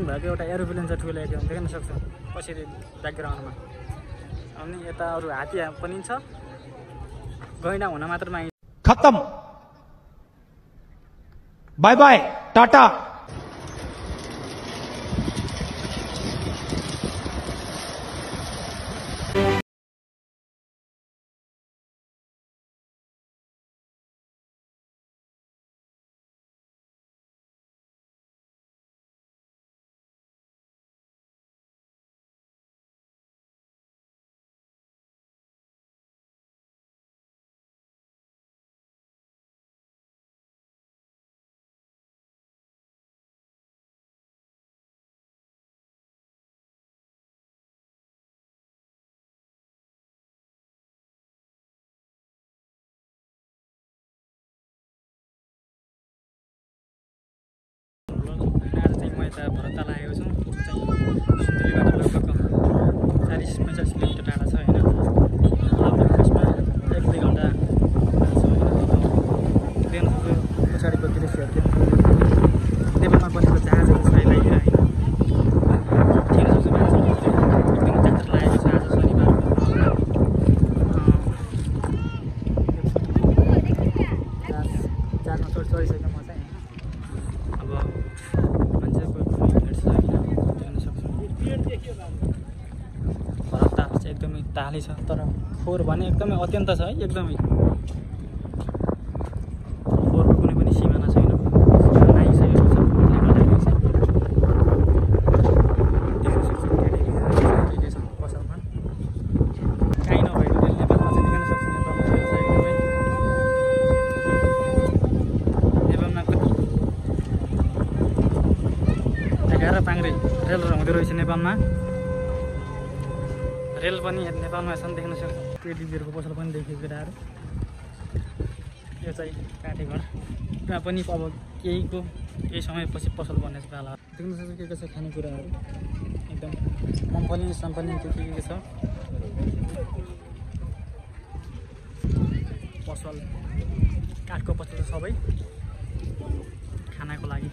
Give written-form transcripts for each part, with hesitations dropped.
भएको एउटा एरोप्लेन छ ठुलो एकदम देख्न सक्छौँ कसरी ब्याकग्राउन्डमा। अनि यता अरू हात्ती पनि छ, गैँडा हुन मात्रमा खत्म, बाय बाय, टाटा। आज चाहिँ म यता भरतताल आएको छु। सुन्दरीबाट लगभग 40-50 किलोमिटर टाढा छ होइन। अब यसमा 1-2 घन्टा छ होइन। पछाडिको दृश्यहरू देख्न सक्नुहुन्छ। नेपालमा बनेको जहाजहरू छ यसलाई होइन। ठिक छ मान्छेले एकदम जात्रा लागेको छ आज शनिबार। जहाजमा चढिसकेको म चाहिँ अब मान्छेको भिड छ होइन, देख्न सक्छौँ। भरतताल चाहिँ एकदमै ताली छ, तर फोहोर भने एकदमै अत्यन्त छ है, एकदमै फोहोरको कुनै पनि सिमाना छैन, आइसकेको छ। देख्न सक्छौँ के छ पसलमा, काहीँ नभएको रेल नेपालमा चाहिँ देख्न सक्छौँ। नेपालमा कति 11 पाङ्रे रेलहरू हुँदो रहेछ नेपालमा। रेल पनि नेपालमा छन्, देख्न सक्छौँ। टेलिभिजनको पसल पनि देखियो केटाहरू। यो चाहिँ काठे घर, त्यहाँ पनि अब केही समयपछि पसल बन्ने पाला। देख्न सक्छौँ के छ खानेकुराहरू, एकदम मम्फली सम्फली के छ पसल। काठको पसल सबै खानाको लागि।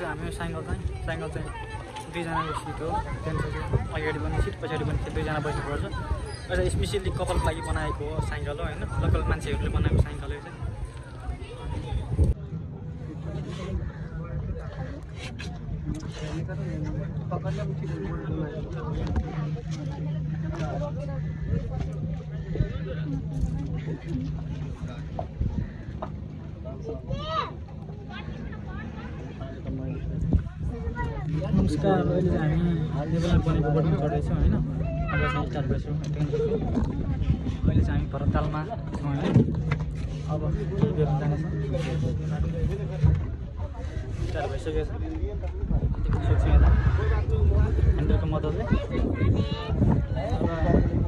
हामी साइकल चाहिँ 2 जनाको सिट हो। त्यहाँदेखि अगाडि पनि सिट, पछाडि पनि 2 जना बस्नुपर्छ। एउटा स्पेसियली कपलको लागि बनाएको हो साइकल हो होइन, लोकल मान्छेहरूले बनाएको साइकल हो यो चाहिँ। नमस्कार, अहिले चाहिँ हामी नेपालमा बनेको बोटमा चढ्दैछौँ होइन। अब चाहिँ स्टार्ट भइसक्यौँ। अहिले चाहिँ हामी भरततालमा छौँ होइन। अब केही बेर जानेछौँ, स्टार्ट भइसकेको छ। देख्न सक्छौँ यता ह्यान्डलको मद्दतले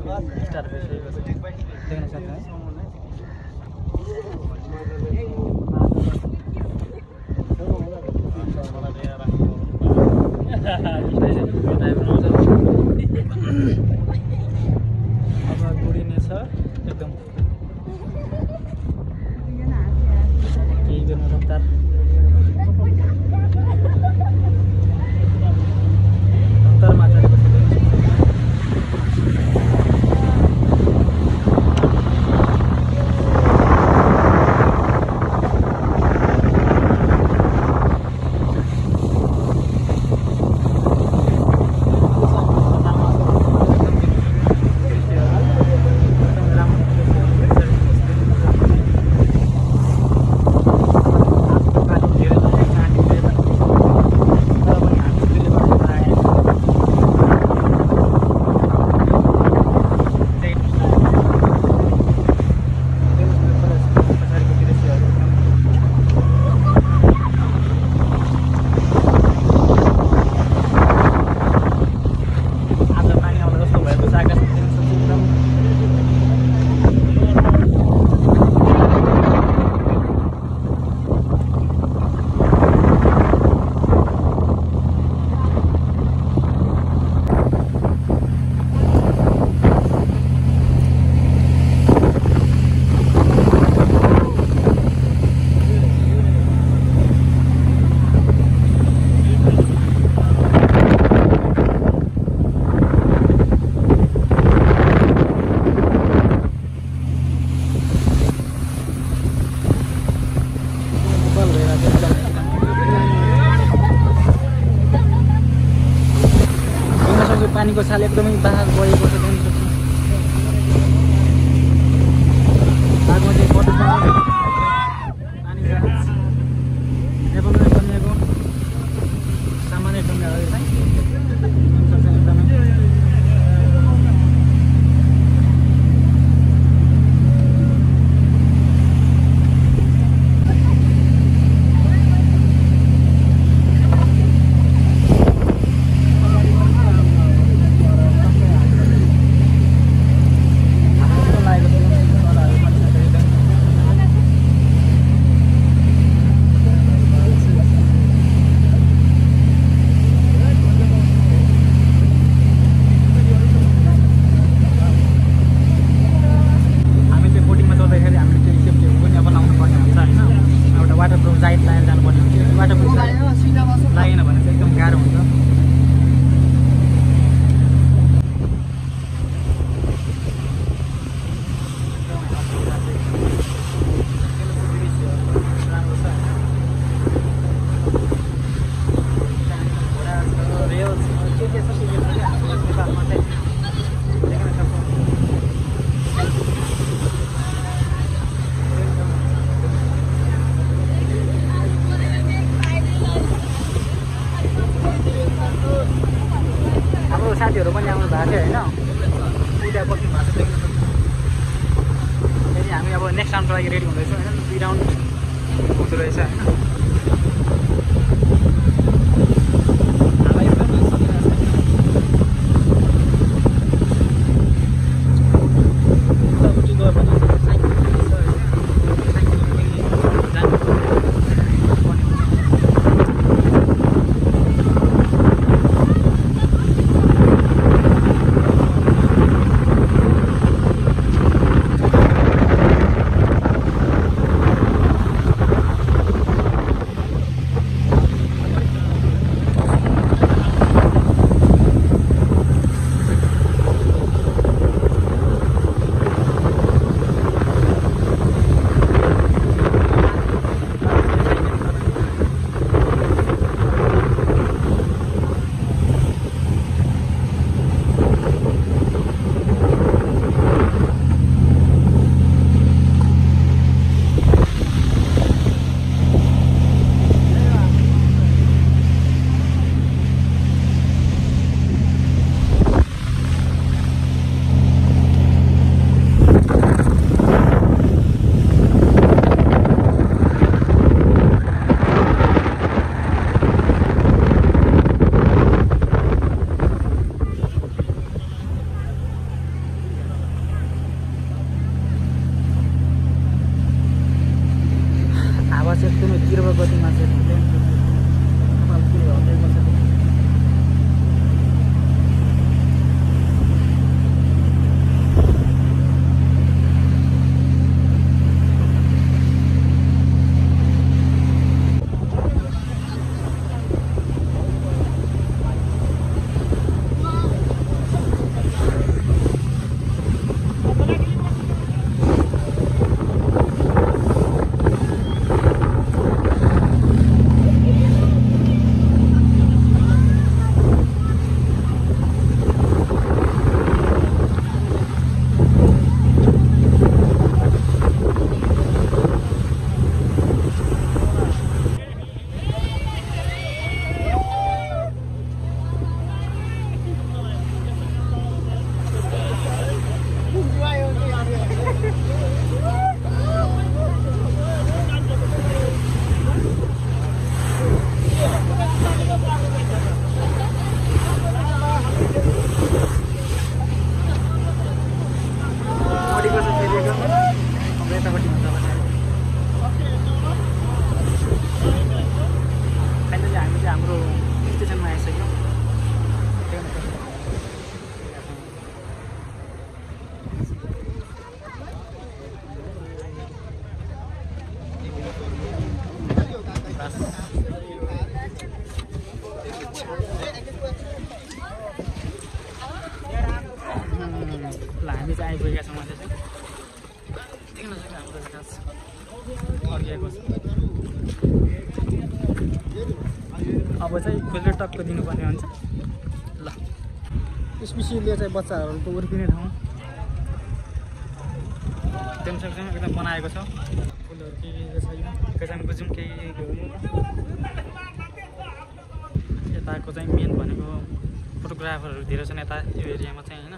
अब स्टार्ट भइसकेको छ, देख्न सक्छौँ है। अब गुडिने छ एकदम, केही बेरमा रफ्तार रफ्तारमा चलेको छ। साल एकदमै बाघ बढेको छ बागमती पानी जहाज नेपालमा बनिएको सामान्य ढुङ्गाहरू चाहिँ साथीहरू पनि आउनु भएको थियो होइन उता बस्नु भएको थियो फेरि हामी अब नेक्स्ट राउन्डको लागि रेडी हुँदैछौँ होइन 2 राउन्ड हुँदो रहेछ होइन एकदमै तीव्र गतिमा चाहिँ हामी चाहिँ आइपुगेका छौँ अहिले चाहिँ देख्न सक्छ हाम्रो विकास अड्किएको छ। अब चाहिँ खुल्लो टक्क दिनुपर्ने हुन्छ। ल स्पेसियली चाहिँ बच्चाहरूको उर्किने ठाउँ देख्न सक्छौँ एकदम बनाएको छ फुलहरू के छैन गजानको जुन केही यताको चाहिँ मेन भनेको फोटोग्राफरहरू धेरै छन् यता यो एरियामा चाहिँ होइन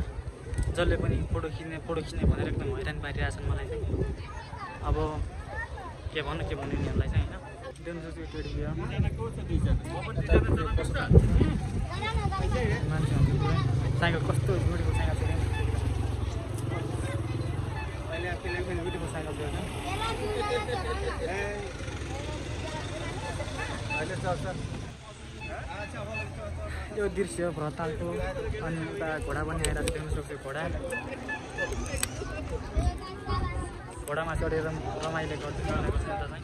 जसले पनि फोटो खिच्ने भनेर एकदम हैरान पारिरहेछन् मलाई चाहिँ अब के भन्नु उनीहरूलाई चाहिँ होइन देख्न सक्छु टेडी बियर मान्छेहरू साइकल कस्तो ब्युटिफुल साइकल छ अहिले आफूले पनि ब्युटिफुल साइकल देख्छ अहिले चल्छ यो दृश्य भ्रतालको अनि उता घोडा पनि आइरहेको देख्न सक्छु घोडामा चढेर रमाइलो गर्दै गरेको छ उता चाहिँ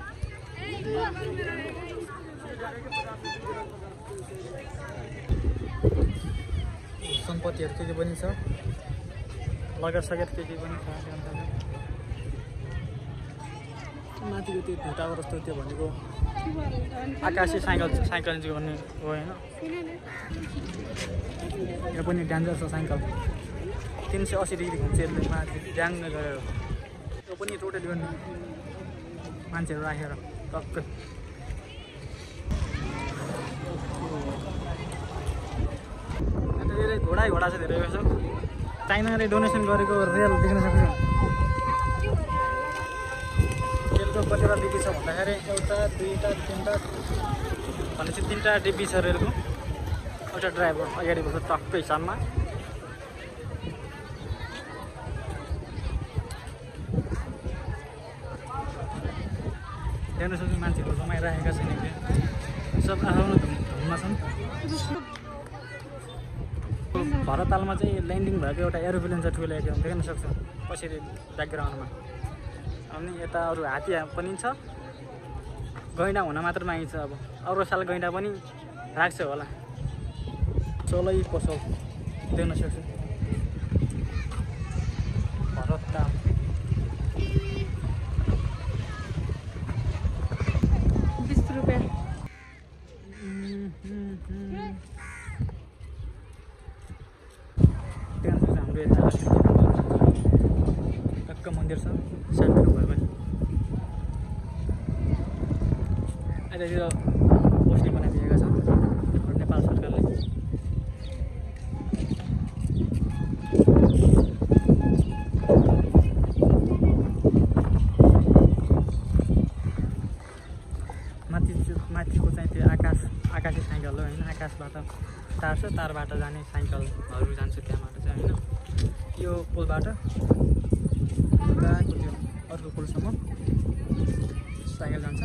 सम्पत्तिहरू के पनि छ लगेर सकेर के पनि छ माथिको त्यो ढुटाको जस्तो त्यो भनेको आकाशी साइकल गर्ने हो होइन यो पनि डेन्जर छ साइकल 380 डिग्री घुम्छ यसले माथि ड्याङ गरेर यो पनि रोटेट गर्ने मान्छेहरू राखेर टक्कै धेरै घोडा छ धेरै छ चाइनाले डोनेसन गरेको रेल देख्न सक्छ रेलको कतिवटा डिब्बी छ भन्दाखेरि एउटा दुईवटा तिनवटा भनेपछि 3टा डिब्बी छ रेलको एउटा ड्राइभर अगाडि बस्छ टक्कै साममा हेर्न सक्छु मान्छेहरू रमाइरहेका छन् सब आफ्नो धुनमा छन् भरतालमा चाहिँ ल्यान्डिङ भएको एउटा एरोप्लेन छ ठुलो एकदम देख्न सक्छ कसरी ब्याकग्राउन्डमा अनि यता अरू हात्ती पनि छ गैँडा हुन मात्र मागिन्छ अब अरू साल गैँडा पनि राख्छ होला चलै पसल देख्न सक्छु भरताल 20 रुपियाँ हाम्रो यता टक्क मन्दिर छ शान्ति भयो भने अहिलेतिर पोस्टी बनाइदिएका छन् नेपाल सरकारले माथिको चाहिँ त्यो आकाशी साइकल हो होइन आकाशबाट तार छ तारबाट जाने साइकलहरू जान्छ त्यहाँबाट चाहिँ होइन यो पुलबाट त्यो अर्को पुलसम्म साइकल जान्छ